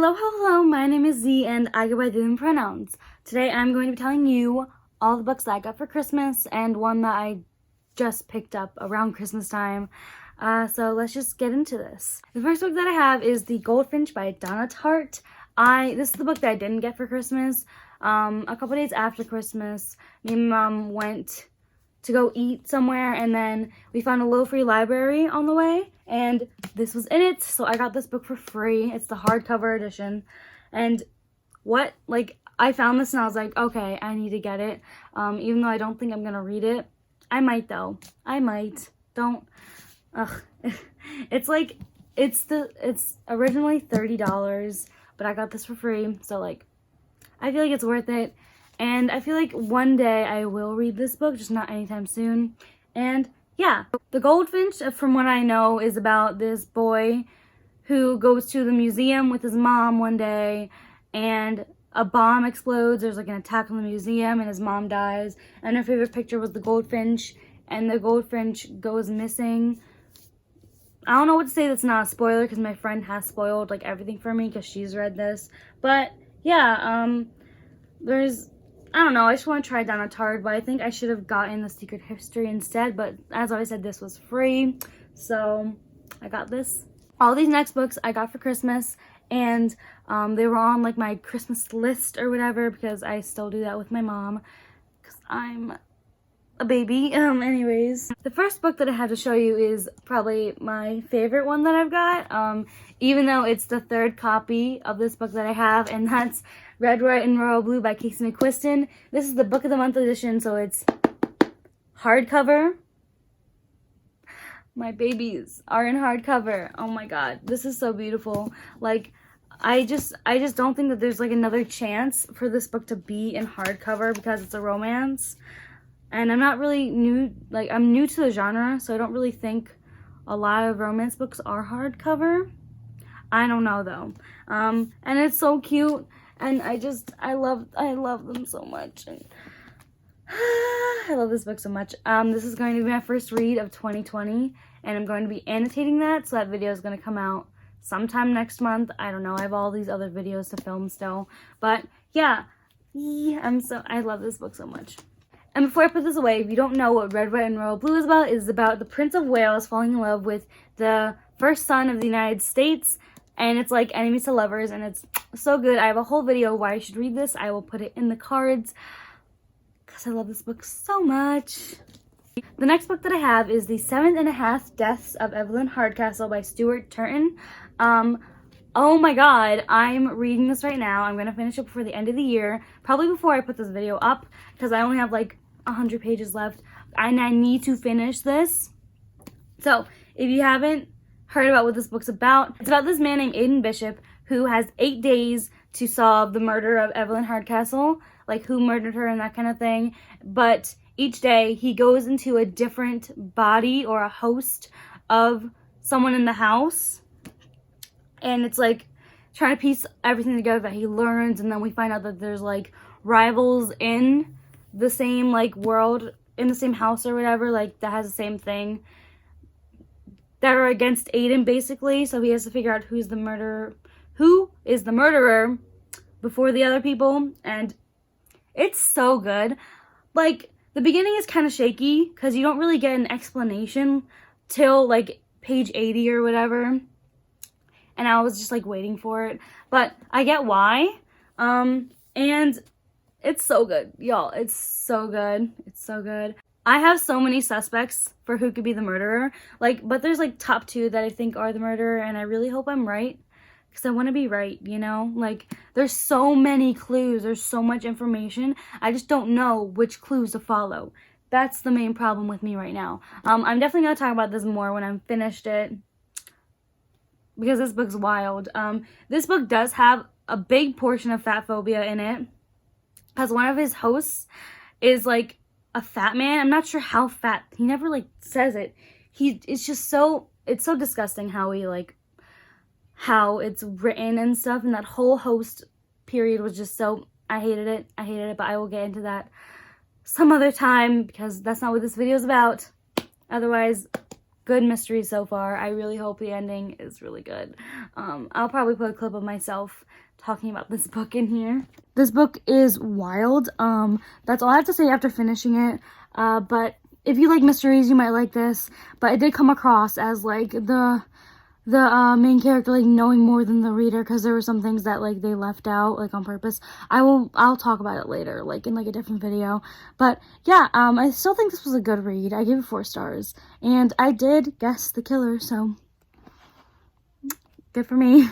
Hello, my name is Z and I go by they them pronouns. Today I'm going to be telling you all the books that I got for Christmas and one that I just picked up around Christmas time. So let's just get into this. The first book that I have is The Goldfinch by Donna Tartt. This is the book that I didn't get for Christmas. A couple days after Christmas, me and Mom went to go eat somewhere, and then we found a little free library on the way, and this was in it, so I got this book for free. It's the hardcover edition, and I found this and I was like, okay, I need to get it, even though I don't think I'm gonna read it. I might though. I might. It's originally $30, but I got this for free, so I feel like it's worth it. And I feel like one day I will read this book, just not anytime soon. And yeah, The Goldfinch, from what I know, is about this boy who goes to the museum with his mom one day, and a bomb explodes. There's an attack on the museum, and his mom dies. And her favorite picture was the goldfinch, and the goldfinch goes missing. I don't know what to say that's not a spoiler, because my friend has spoiled everything for me because she's read this. But yeah, I don't know, I just want to try Donna Tartt, but I think I should have gotten The Secret History instead, but as I said, this was free, so I got this. All these next books I got for Christmas, and they were on my Christmas list or whatever, because I still do that with my mom, because I'm a baby. Anyways, the first book that I have to show you is probably my favorite one that I've got, even though it's the third copy of this book that I have, and that's Red, White, and Royal Blue by Casey McQuiston. This is the Book of the Month edition, so it's hardcover. My babies are in hardcover. Oh my god, this is so beautiful. I just don't think that there's another chance for this book to be in hardcover, because it's a romance. And I'm not really new, I'm new to the genre, so I don't really think a lot of romance books are hardcover. I don't know though. And it's so cute, and I love them so much. And I love this book so much. This is going to be my first read of 2020, and I'm going to be annotating that, so that video is going to come out sometime next month. I don't know. I have all these other videos to film still, but yeah, I love this book so much. And before I put this away, if you don't know what Red, White, and Royal Blue is about the Prince of Wales falling in love with the first son of the United States, and it's enemies to lovers, and it's so good. I have a whole video why you should read this. I will put it in the cards, because I love this book so much. The next book that I have is The 7.5 Deaths of Evelyn Hardcastle by Stuart Turton. Oh my god, I'm reading this right now. I'm going to finish it before the end of the year, probably before I put this video up, because I only have 100 pages left, and I need to finish this. So, if you haven't heard about what this book's about, it's about this man named Aidan Bishop who has 8 days to solve the murder of Evelyn Hardcastle, who murdered her and that kind of thing. But each day he goes into a different body or a host of someone in the house, and it's trying to piece everything together that he learns. And then we find out that there's rivals in the same world, in the same house or whatever, that has the same thing, that are against Aidan basically. So he has to figure out who is the murderer before the other people. And it's so good. The beginning is kind of shaky, because you don't really get an explanation till page 80 or whatever, and I was just waiting for it, but I get why. And it's so good, y'all. It's so good. It's so good. I have so many suspects for who could be the murderer, but there's top 2 that I think are the murderer, and I really hope I'm right, because I want to be right, you know? There's so many clues, there's so much information, I just don't know which clues to follow. That's the main problem with me right now. I'm definitely going to talk about this more when I'm finished it, because this book's wild. This book does have a big portion of fat phobia in it, because one of his hosts is a fat man. I'm not sure how fat. He never says it. It's so disgusting how he how it's written and stuff, and that whole host period was just so, I hated it, but I will get into that some other time, because that's not what this video is about. Otherwise, good mysteries so far. I really hope the ending is really good. I'll probably put a clip of myself talking about this book in here. This book is wild. That's all I have to say after finishing it. But if you like mysteries, you might like this. But it did come across as like the main character like knowing more than the reader, because there were some things that like they left out like on purpose. I'll talk about it later, like in like a different video. But yeah, I still think this was a good read. I gave it 4 stars, and I did guess the killer, so good for me.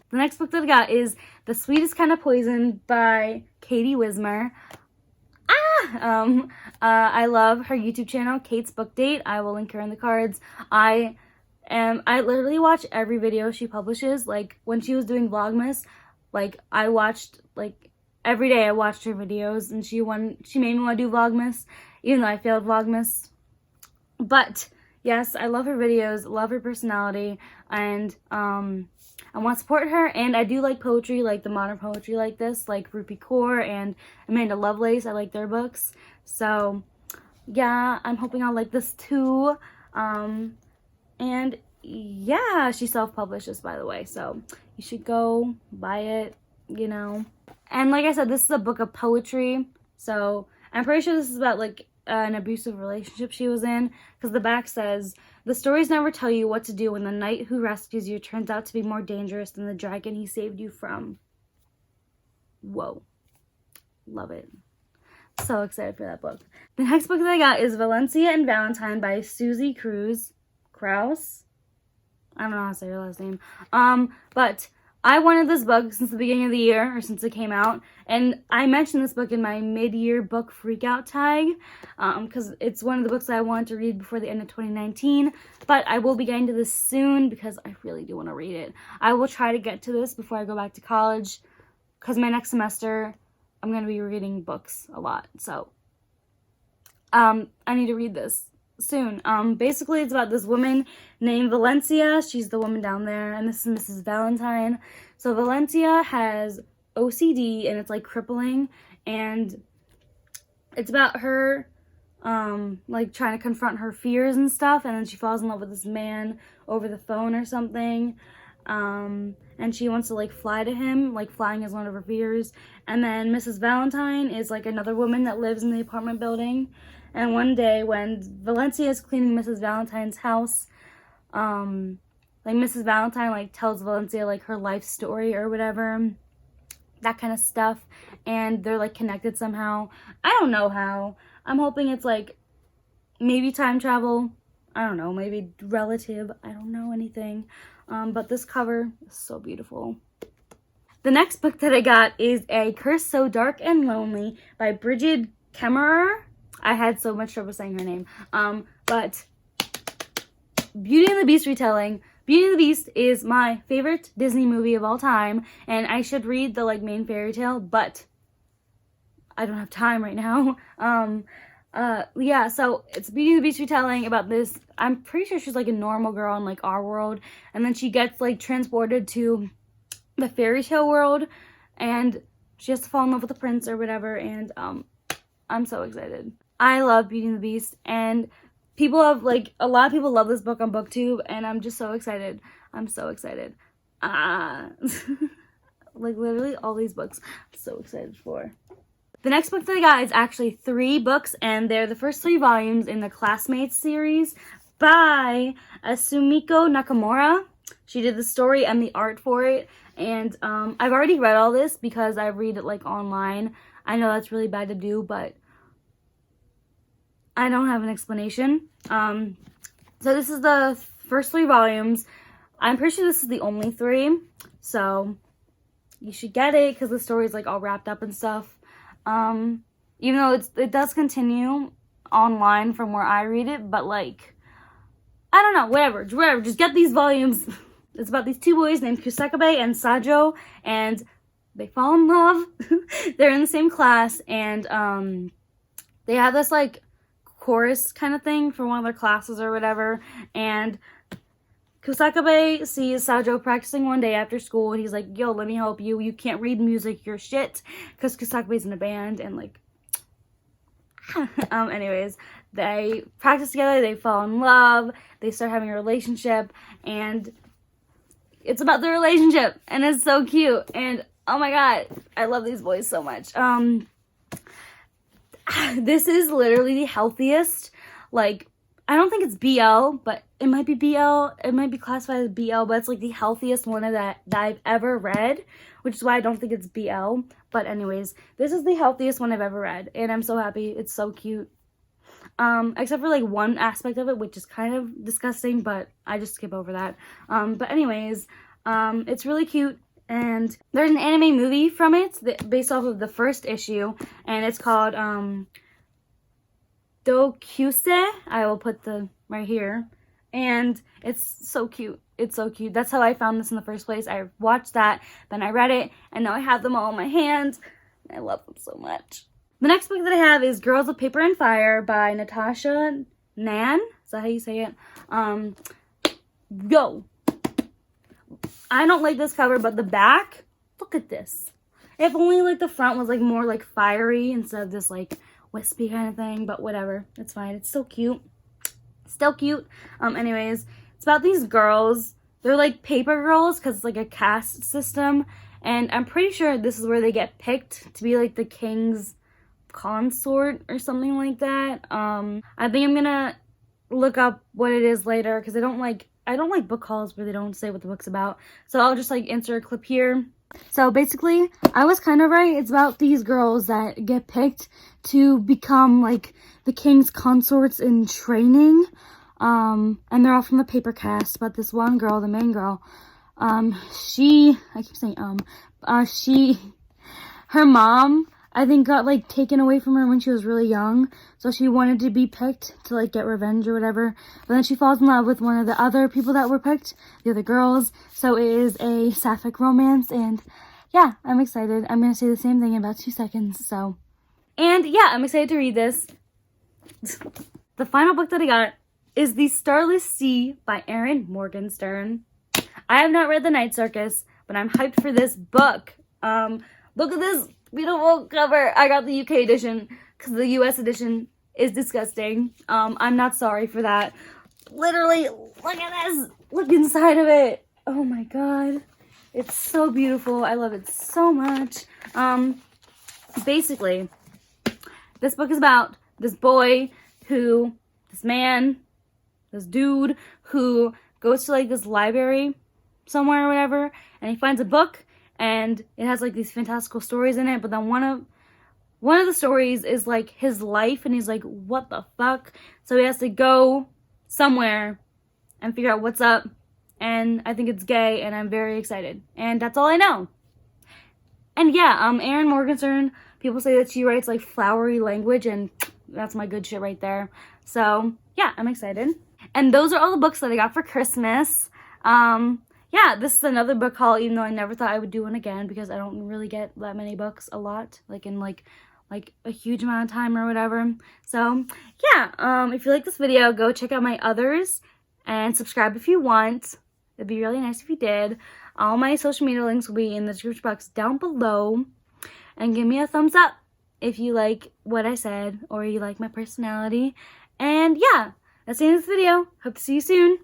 The next book that I got is The Sweetest Kind of Poison by Katie Wismer. I love her YouTube channel, Kate's Book Date. I will link her in the cards. I literally watch every video she publishes. Like when she was doing Vlogmas, like I watched like every day I watched her videos, and she made me want to do Vlogmas, even though I failed Vlogmas. But yes, I love her videos, love her personality, and I want to support her. And I do like poetry, like the modern poetry like this, like Rupi Kaur and Amanda Lovelace. I like their books. So yeah, I'm hoping I'll like this too. And yeah, she self-published this, by the way, so you should go buy it, you know. And like I said, this is a book of poetry, so I'm pretty sure this is about like an abusive relationship she was in, because the back says, "The stories never tell you what to do when the knight who rescues you turns out to be more dangerous than the dragon he saved you from." Whoa. Love it. So excited for that book. The next book that I got is Valencia and Valentine by Susie Krause. I don't know how to say her last name. But I wanted this book since the beginning of the year, or since it came out, and I mentioned this book in my mid-year book freakout tag, because it's one of the books that I wanted to read before the end of 2019, but I will be getting to this soon because I really do want to read it. I will try to get to this before I go back to college, because my next semester, I'm going to be reading books a lot, so I need to read this soon. Basically it's about this woman named Valencia. She's the woman down there, and this is Mrs. Valentine. So Valencia has OCD, and it's like crippling, and it's about her like trying to confront her fears and stuff, and then she falls in love with this man over the phone or something, and she wants to like fly to him, like flying is one of her fears. And then Mrs. Valentine is like another woman that lives in the apartment building. And one day when Valencia is cleaning Mrs. Valentine's house, like Mrs. Valentine like tells Valencia like her life story or whatever, that kind of stuff, and they're like connected somehow. I don't know how. I'm hoping it's like maybe time travel. I don't know, maybe relative. I don't know anything. But this cover is so beautiful. The next book that I got is A Curse So Dark and Lonely by Bridget Kemmerer. I had so much trouble saying her name. But Beauty and the Beast retelling. Beauty and the Beast is my favorite Disney movie of all time, and I should read the like main fairy tale, but I don't have time right now. Yeah, so it's Beauty and the Beast retelling about this. I'm pretty sure she's like a normal girl in like our world, and then she gets like transported to the fairy tale world, and she has to fall in love with the prince or whatever, and I'm so excited. I love Beauty and the Beast, and people have like, a lot of people love this book on BookTube, and I'm just so excited. I'm so excited. Like literally all these books I'm so excited for. The next book that I got is actually 3 books, and they're the first 3 volumes in the Classmates series by Sumiko Nakamura. She did the story and the art for it, and I've already read all this because I read it like online. I know that's really bad to do, but I don't have an explanation. So this is the first 3 volumes. I'm pretty sure this is the only 3, so you should get it because the story is like all wrapped up and stuff. Even though it does continue online from where I read it, but like, I don't know, whatever, just get these volumes. It's about these 2 boys named Kusakabe and Sajo, and they fall in love. They're in the same class, and they have this like chorus kind of thing for one of their classes or whatever, and Kusakabe sees Sajo practicing one day after school, and he's like, yo, let me help you. You can't read music, you're shit. Because Kusakabe's in a band, and like, anyways. they practice together, they fall in love, they start having a relationship, and it's about the relationship, and it's so cute. And oh my god, I love these boys so much. This is literally the healthiest, like, I don't think it's BL, but it might be BL. It might be classified as BL, but it's like the healthiest one of that I've ever read, which is why I don't think it's BL. But anyways, this is the healthiest one I've ever read, and I'm so happy. It's so cute. Except for like one aspect of it, which is kind of disgusting, but I just skip over that. But anyways, it's really cute. And there's an anime movie from it based off of the first issue, and it's called Dokyuse. I will put the right here, and it's so cute. It's so cute. That's how I found this in the first place. I watched that, then I read it, and now I have them all in my hand. I love them so much. The next book that I have is Girls of Paper and Fire by Natasha Nan. Is that how you say it? Yo. I don't like this cover, but the back, look at this. If only like the front was like more like fiery instead of this like wispy kind of thing, but whatever. It's fine. It's still cute. Still cute. Anyways, it's about these girls. They're like paper girls because it's like a caste system, and I'm pretty sure this is where they get picked to be like the king's consort or something like that. I think I'm gonna look up what it is later because I don't like book hauls where they don't say what the book's about. So I'll just like insert a clip here. So basically, I was kind of right. It's about these girls that get picked to become like the king's consorts in training. And they're all from the paper cast, but this one girl, the main girl, her mom, I think, got like taken away from her when she was really young, so she wanted to be picked to like get revenge or whatever, but then she falls in love with one of the other people that were picked, the other girls, so it is a sapphic romance, and yeah, I'm excited. I'm gonna say the same thing in about 2 seconds, so, and yeah, I'm excited to read this. The final book that I got is the Starless C by Erin Morgenstern. I have not read The Night Circus, but I'm hyped for this book. Look at this beautiful cover. I got the UK edition because the US edition is disgusting. I'm not sorry for that. Literally, look at this. Look inside of it. Oh my god. It's so beautiful. I love it so much. Basically, this book is about this boy who, this dude who goes to like this library somewhere or whatever, and he finds a book, and it has like these fantastical stories in it, but then one of the stories is like his life, and he's like, what the fuck? So he has to go somewhere and figure out what's up, and I think it's gay, and I'm very excited, and that's all I know. And yeah, Erin Morgenstern, people say that she writes like flowery language, and that's my good shit right there. So yeah, I'm excited. And those are all the books that I got for Christmas. Yeah, this is another book haul, even though I never thought I would do one again because I don't really get that many books a lot, like in like a huge amount of time or whatever. So yeah, if you like this video, go check out my others and subscribe if you want. It'd be really nice if you did. All my social media links will be in the description box down below. And give me a thumbs up if you like what I said or you like my personality. And yeah, that's the end of this video. Hope to see you soon.